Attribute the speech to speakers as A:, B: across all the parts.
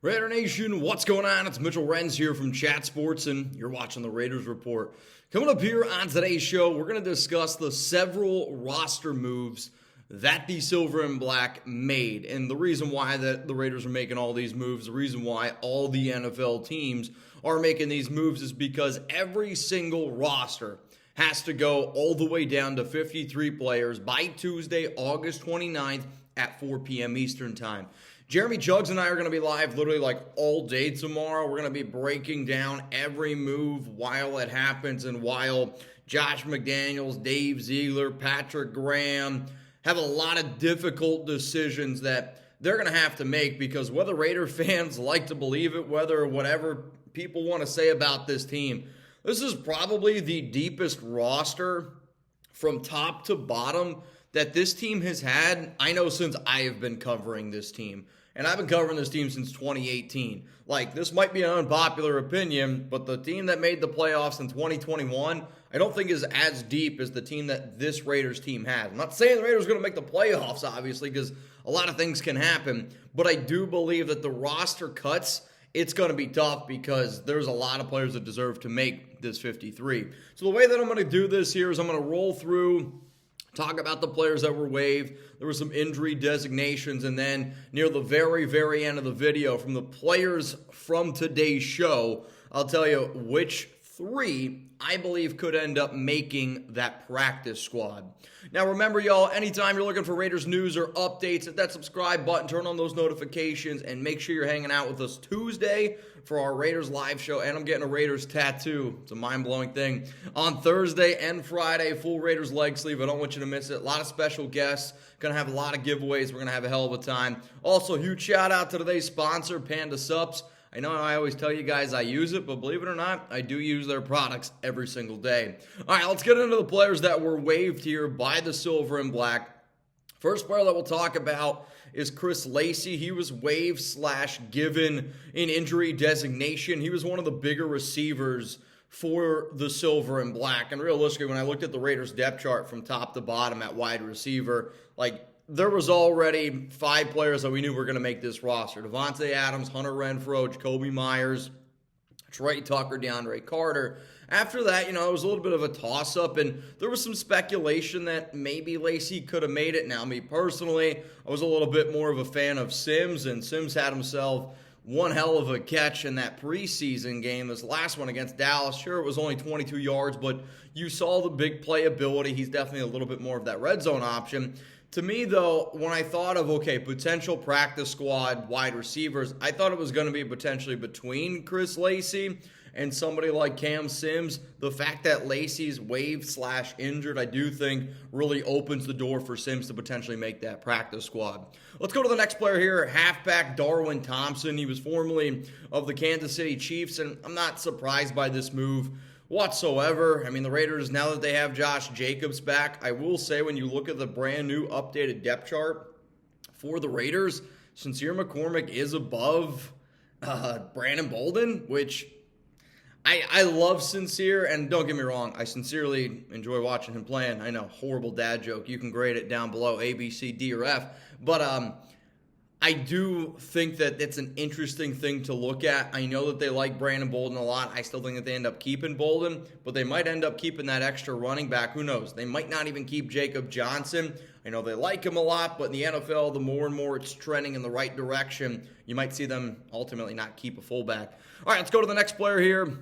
A: Raider Nation, what's going on? It's Mitchell Renz here from Chat Sports, and you're watching the Raiders Report. Coming up here on today's show, we're going to discuss the several roster moves that the Silver and Black made, and the reason why that the Raiders are making all these moves, the reason why all the NFL teams are making these moves is because every single roster has to go all the way down to 53 players by Tuesday, August 29th at 4 p.m. Eastern Time. Jeremy Jugs and I are going to be live literally like all day tomorrow. We're going to be breaking down every move while it happens and while Josh McDaniels, Dave Ziegler, Patrick Graham have a lot of difficult decisions that they're going to have to make, because whether Raider fans like to believe it, whether whatever people want to say about this team, this is probably the deepest roster from top to bottom that this team has had, I know, since I have been covering this team. And I've been covering this team since 2018. Like, this might be an unpopular opinion, but the team that made the playoffs in 2021, I don't think is as deep as the team that this Raiders team has. I'm not saying the Raiders are going to make the playoffs, obviously, because a lot of things can happen. But I do believe that the roster cuts, it's going to be tough because there's a lot of players that deserve to make this 53. So the way that I'm going to do this here is I'm going to roll through, talk about the players that were waived. There were some injury designations, and then near the very, very end of the video, from the players from today's show, I'll tell you which three I believe could end up making that practice squad. Now remember, y'all, anytime you're looking for Raiders news or updates, hit that subscribe button, turn on those notifications, and make sure you're hanging out with us Tuesday for our Raiders live show. And I'm getting a Raiders tattoo. It's a mind-blowing thing. On Thursday and Friday, full Raiders leg sleeve. I don't want you to miss it. A lot of special guests. Going to have a lot of giveaways. We're going to have a hell of a time. Also, huge shout out to today's sponsor, Panda Subs. I know I always tell you guys I use it, but believe it or not, I do use their products every single day. All right, let's get into the players that were waived here by the Silver and Black. First player that we'll talk about is Chris Lacy. He was waived / given an injury designation. He was one of the bigger receivers for the Silver and Black. And realistically, when I looked at the Raiders depth chart from top to bottom at wide receiver, there was already 5 players that we knew were going to make this roster. Devontae Adams, Hunter Renfrow, Jacoby Myers, Trey Tucker, DeAndre Carter. After that, it was a little bit of a toss-up, and there was some speculation that maybe Lacy could have made it. Now, me personally, I was a little bit more of a fan of Sims, and Sims had himself one hell of a catch in that preseason game, this last one against Dallas. Sure, it was only 22 yards, but you saw the big playability. He's definitely a little bit more of that red zone option. To me, though, when I thought of, potential practice squad wide receivers, I thought it was going to be potentially between Chris Lacy and somebody like Cam Sims. The fact that Lacy's waived / injured, I do think really opens the door for Sims to potentially make that practice squad. Let's go to the next player here, halfback Darwin Thompson. He was formerly of the Kansas City Chiefs, and I'm not surprised by this move whatsoever. I mean, the Raiders, now that they have Josh Jacobs back, I will say when you look at the brand new updated depth chart for the Raiders, Sincere McCormick is above Brandon Bolden, which I love Sincere, and don't get me wrong, I sincerely enjoy watching him playing. I know, horrible dad joke. You can grade it down below, A, B, C, D, or F. But I do think that it's an interesting thing to look at. I know that they like Brandon Bolden a lot. I still think that they end up keeping Bolden, but they might end up keeping that extra running back. Who knows? They might not even keep Jacob Johnson. I know they like him a lot, but in the NFL, the more and more it's trending in the right direction, you might see them ultimately not keep a fullback. All right, let's go to the next player here.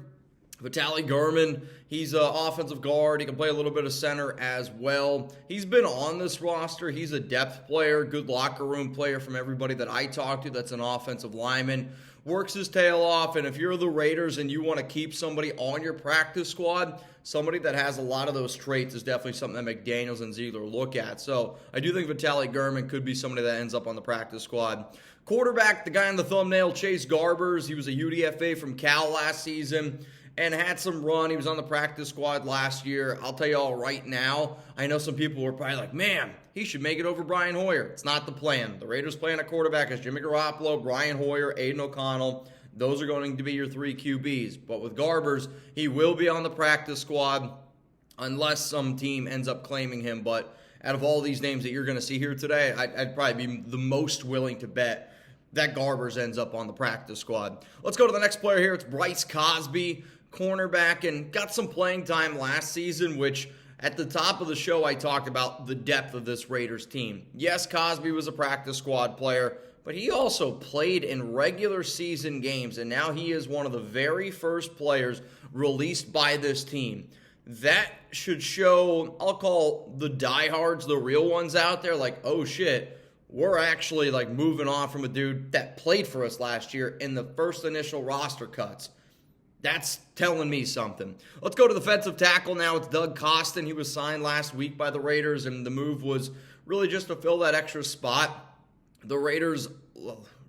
A: Vitaly German, he's an offensive guard. He can play a little bit of center as well. He's been on this roster. He's a depth player, good locker room player from everybody that I talk to that's an offensive lineman. Works his tail off, and if you're the Raiders and you want to keep somebody on your practice squad, somebody that has a lot of those traits is definitely something that McDaniels and Ziegler look at. So I do think Vitaly Gurman could be somebody that ends up on the practice squad. Quarterback, the guy in the thumbnail, Chase Garbers. He was a UDFA from Cal last season and had some run. He was on the practice squad last year. I'll tell you all right now, I know some people were probably like, man, he should make it over Brian Hoyer. It's not the plan. The Raiders playing a quarterback as Jimmy Garoppolo, Brian Hoyer, Aiden O'Connell. Those are going to be your 3 QBs. But with Garbers, he will be on the practice squad unless some team ends up claiming him. But out of all these names that you're going to see here today, I'd probably be the most willing to bet that Garbers ends up on the practice squad. Let's go to the next player here. It's Bryce Cosby, cornerback, and got some playing time last season, which at the top of the show I talked about the depth of this Raiders team. Yes, Cosby was a practice squad player, but he also played in regular season games, and now he is one of the very first players released by this team. That should show, I'll call the diehards, the real ones out there, like, oh shit, we're actually like moving on from a dude that played for us last year in the first initial roster cuts. That's telling me something. Let's go to the defensive tackle now. It's Doug Costin. He was signed last week by the Raiders, and the move was really just to fill that extra spot. The Raiders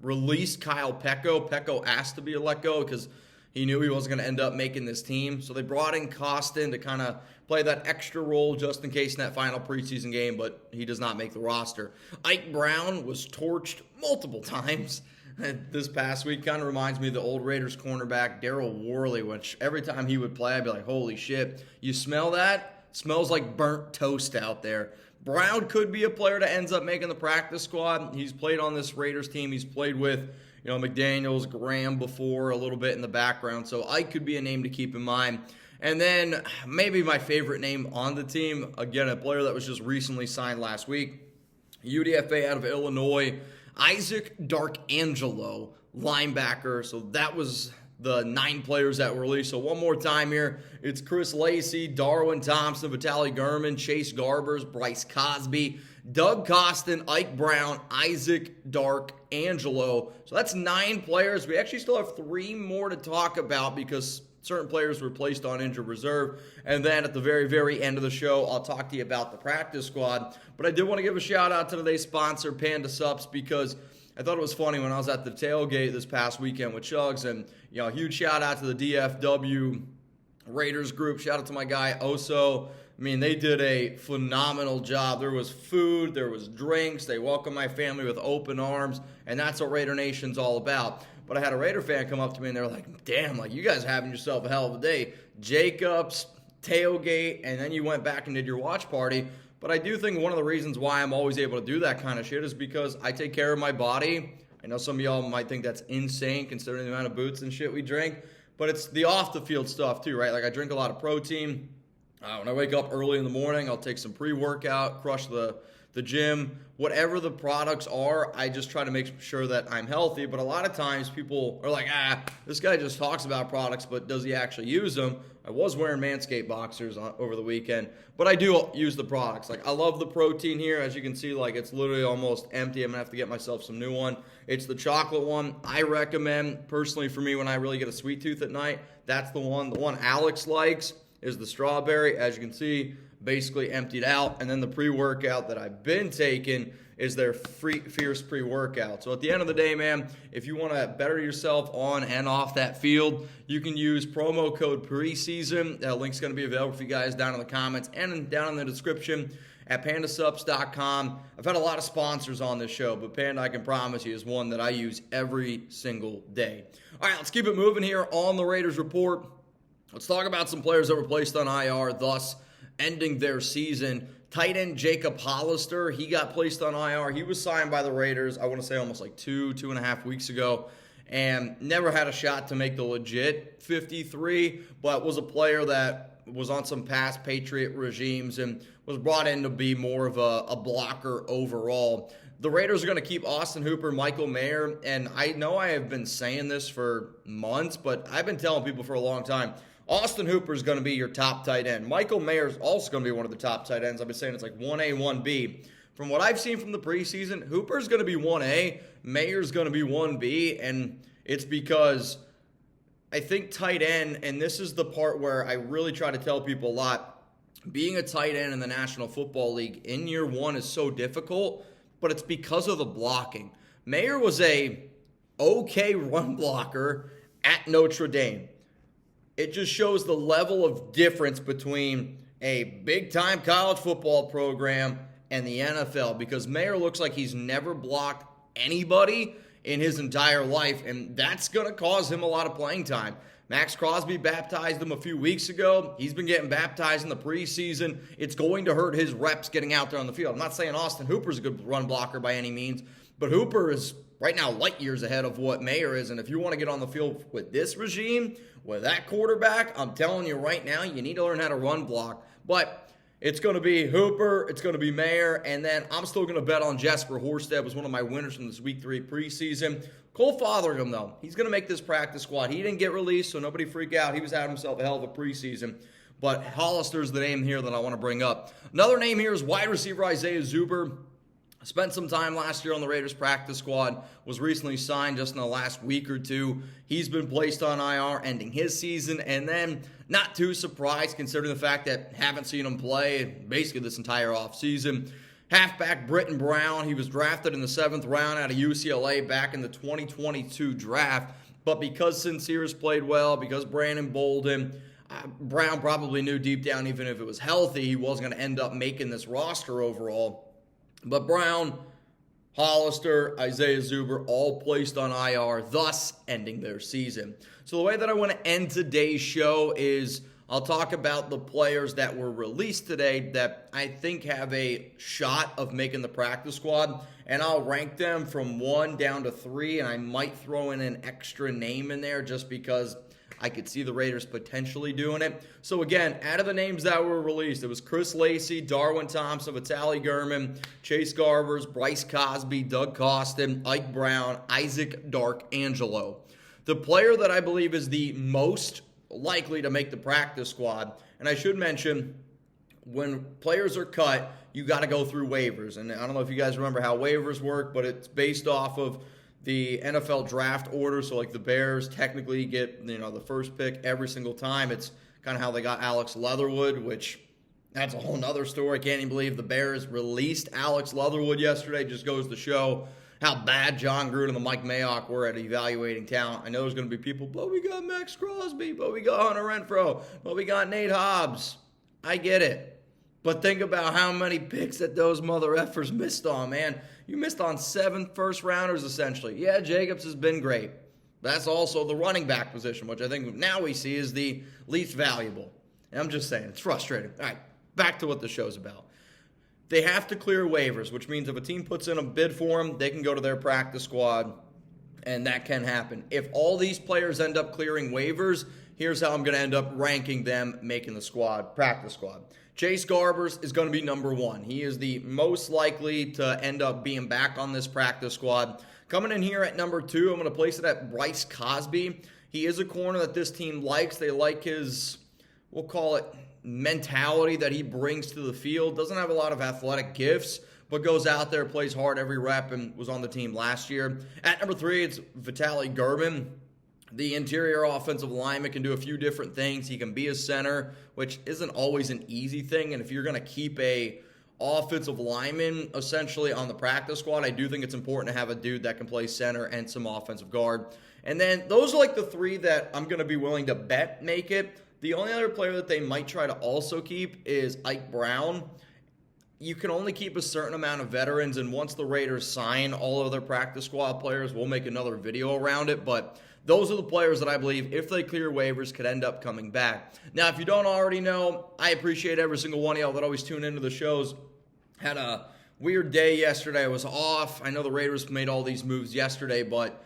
A: released Kyle Pecco. Pecco asked to be let go because he knew he wasn't going to end up making this team. So they brought in Costin to kind of play that extra role just in case in that final preseason game, but he does not make the roster. Ike Brown was torched multiple times this past week. Kind of reminds me of the old Raiders cornerback, Daryl Worley, which every time he would play, I'd be like, holy shit, you smell that? It smells like burnt toast out there. Brown could be a player that ends up making the practice squad. He's played on this Raiders team. He's played with McDaniels, Graham before, a little bit in the background. So Ike could be a name to keep in mind. And then maybe my favorite name on the team, again, a player that was just recently signed last week, UDFA out of Illinois, Isaac Darkangelo, linebacker. So that was the 9 players that were released. So one more time here, it's Chris Lacy, Darwin Thompson, Vitaly German, Chase Garbers, Bryce Cosby, Doug Costin, Ike Brown, Isaac Darkangelo. So that's 9 players. We actually still have 3 more to talk about because certain players were placed on injured reserve. And then at the very, very end of the show, I'll talk to you about the practice squad. But I did want to give a shout out to today's sponsor, Panda Subs, because I thought it was funny when I was at the tailgate this past weekend with Chugs, and a huge shout out to the DFW Raiders group. Shout out to my guy Oso. I mean, they did a phenomenal job. There was food, there was drinks. They welcomed my family with open arms, and that's what Raider Nation's all about. But I had a Raider fan come up to me, and they were like, damn, like, you guys are having yourself a hell of a day. Jacobs, tailgate, and then you went back and did your watch party. But I do think one of the reasons why I'm always able to do that kind of shit is because I take care of my body. I know some of y'all might think that's insane considering the amount of boots and shit we drink, but it's the off-the-field stuff too, right? Like, I drink a lot of protein. When I wake up early in the morning, I'll take some pre-workout, crush the gym. Whatever the products are, I just try to make sure that I'm healthy. But a lot of times people are like, this guy just talks about products, but does he actually use them? I was wearing Manscaped boxers over the weekend, but I do use the products. Like, I love the protein here. As you can see, like, it's literally almost empty. I'm going to have to get myself some new one. It's the chocolate one. I recommend, personally for me, when I really get a sweet tooth at night, that's the one. The one Alex likes is the strawberry. As you can see, basically emptied out. And then the pre-workout that I've been taking is their Fierce pre-workout. So at the end of the day, man, if you want to better yourself on and off that field, you can use promo code preseason. That link's going to be available for you guys down in the comments and down in the description at pandasubs.com. I've had a lot of sponsors on this show, but Panda, I can promise you, is one that I use every single day. All right, let's keep it moving here on the Raiders Report. Let's talk about some players that were placed on IR, thus ending their season. Tight end Jacob Hollister, he got placed on IR. He was signed by the Raiders, I want to say almost like 2.5 weeks ago, and never had a shot to make the legit 53, but was a player that was on some past Patriot regimes and was brought in to be more of a blocker overall. The Raiders are going to keep Austin Hooper, Michael Mayer, and I know I have been saying this for months, but I've been telling people for a long time, Austin Hooper is going to be your top tight end. Michael Mayer is also going to be one of the top tight ends. I've been saying it's like 1A, 1B. From what I've seen from the preseason, Hooper's going to be 1A, Mayer's going to be 1B, and it's because I think tight end, and this is the part where I really try to tell people a lot, being a tight end in the National Football League in year one is so difficult, but it's because of the blocking. Mayer was a okay run blocker at Notre Dame. It just shows the level of difference between a big-time college football program and the NFL, because Mayer looks like he's never blocked anybody in his entire life, and that's going to cause him a lot of playing time. Max Crosby baptized him a few weeks ago. He's been getting baptized in the preseason. It's going to hurt his reps getting out there on the field. I'm not saying Austin Hooper's a good run blocker by any means, but Hooper is right now light years ahead of what Mayer is. And if you want to get on the field with this regime, with that quarterback, I'm telling you right now, you need to learn how to run block. But it's going to be Hooper, it's going to be Mayer, and then I'm still going to bet on Jesper Horsted was one of my winners from this Week 3 preseason. Cole Fotheringham, though, he's going to make this practice squad. He didn't get released, so nobody freak out. He was having himself a hell of a preseason. But Hollister's the name here that I want to bring up. Another name here is wide receiver Isaiah Zuber. Spent some time last year on the Raiders practice squad, was recently signed just in the last week or two. He's been placed on IR, ending his season, and then not too surprised considering the fact that haven't seen him play basically this entire offseason. Halfback Brittain Brown, he was drafted in the 7th round out of UCLA back in the 2022 draft, but because Sincere played well, because Brandon Bolden, Brown probably knew deep down, even if it was healthy, he wasn't going to end up making this roster overall. But Brown, Hollister, Isaiah Zuber, all placed on IR, thus ending their season. So the way that I want to end today's show is I'll talk about the players that were released today that I think have a shot of making the practice squad, and I'll rank them from 1 down to 3, and I might throw in an extra name in there just because I could see the Raiders potentially doing it. So again, out of the names that were released, it was Chris Lacy, Darwin Thompson, Vitaly Gurman, Chase Garbers, Bryce Cosby, Doug Costin, Ike Brown, Isaac Darkangelo. The player that I believe is the most likely to make the practice squad, and I should mention, when players are cut, you got to go through waivers. And I don't know if you guys remember how waivers work, but it's based off of the NFL draft order. So like the Bears technically get, the first pick every single time. It's kind of how they got Alex Leatherwood, which that's a whole nother story. I can't even believe the Bears released Alex Leatherwood yesterday. Just goes to show how bad John Gruden and the Mike Mayock were at evaluating talent. I know there's going to be people, but we got Max Crosby, but we got Hunter Renfrow, but we got Nate Hobbs. I get it. But think about how many picks that those mother effers missed on, man. You missed on 7 first-rounders, essentially. Yeah, Jacobs has been great. That's also the running back position, which I think now we see is the least valuable. And I'm just saying, it's frustrating. All right, back to what the show's about. They have to clear waivers, which means if a team puts in a bid for them, they can go to their practice squad, and that can happen. If all these players end up clearing waivers, here's how I'm going to end up ranking them making the practice squad. Chase Garbers is going to be number 1. He is the most likely to end up being back on this practice squad. Coming in here at number 2, I'm going to place it at Bryce Cosby. He is a corner that this team likes. They like his, we'll call it, mentality that he brings to the field. Doesn't have a lot of athletic gifts, but goes out there, plays hard every rep, and was on the team last year. At number 3, it's Vitaly German. The interior offensive lineman can do a few different things. He can be a center, which isn't always an easy thing. And if you're going to keep a offensive lineman essentially on the practice squad, I do think it's important to have a dude that can play center and some offensive guard. And then those are like the 3 that I'm going to be willing to bet make it. The only other player that they might try to also keep is Ike Brown. You can only keep a certain amount of veterans, and once the Raiders sign all of their practice squad players, we'll make another video around it. But those are the players that I believe, if they clear waivers, could end up coming back. Now, if you don't already know, I appreciate every single one of y'all that always tune into the shows. Had a weird day yesterday. I was off. I know the Raiders made all these moves yesterday, but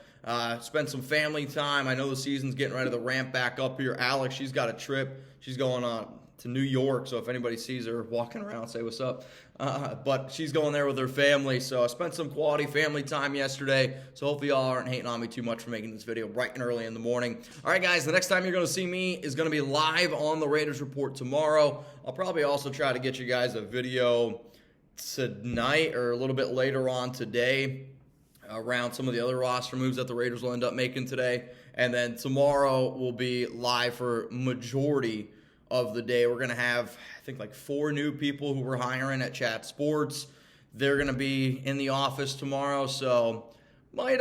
A: spent some family time. I know the season's getting ready to ramp back up here. Alex, she's got a trip. She's going to New York, so if anybody sees her walking around, say what's up. But she's going there with her family, so I spent some quality family time yesterday, so hopefully y'all aren't hating on me too much for making this video bright and early in the morning. All right, guys, the next time you're going to see me is going to be live on the Raiders Report tomorrow. I'll probably also try to get you guys a video tonight or a little bit later on today around some of the other roster moves that the Raiders will end up making today. And then tomorrow will be live for majority of the day. We're going to have, I think, like 4 new people who we're hiring at Chat Sports. They're going to be in the office tomorrow, so might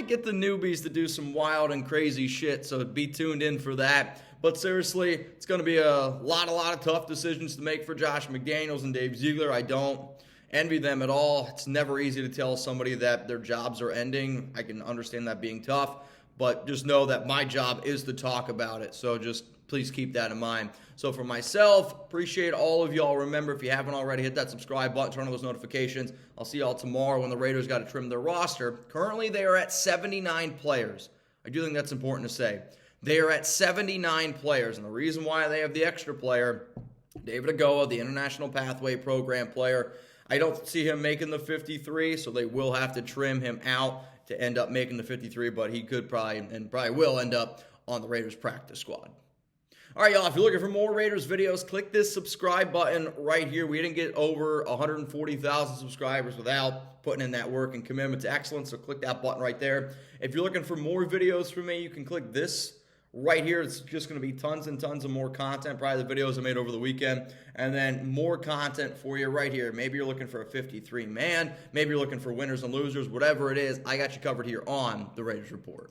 A: get the newbies to do some wild and crazy shit, so be tuned in for that. But seriously, it's going to be a lot of tough decisions to make for Josh McDaniels and Dave Ziegler. I don't envy them at all. It's never easy to tell somebody that their jobs are ending. I can understand that being tough. but just know that my job is to talk about it. So just please keep that in mind. So for myself, appreciate all of y'all. Remember, if you haven't already, hit that subscribe button, turn on those notifications. I'll see y'all tomorrow when the Raiders got to trim their roster. Currently, they are at 79 players. I do think that's important to say. They are at 79 players, and the reason why they have the extra player, David Agoa, the International Pathway Program player, I don't see him making the 53, so they will have to trim him out to end up making the 53, but he could probably will end up on the Raiders practice squad. All right, y'all, if you're looking for more Raiders videos, click this subscribe button right here. We didn't get over 140,000 subscribers without putting in that work and commitment to excellence, so click that button right there. If you're looking for more videos from me, you can click this right here. It's just going to be tons and tons of more content, probably the videos I made over the weekend, and then more content for you right here. Maybe you're looking for a 53-man, maybe you're looking for winners and losers, whatever it is, I got you covered here on the Raiders Report.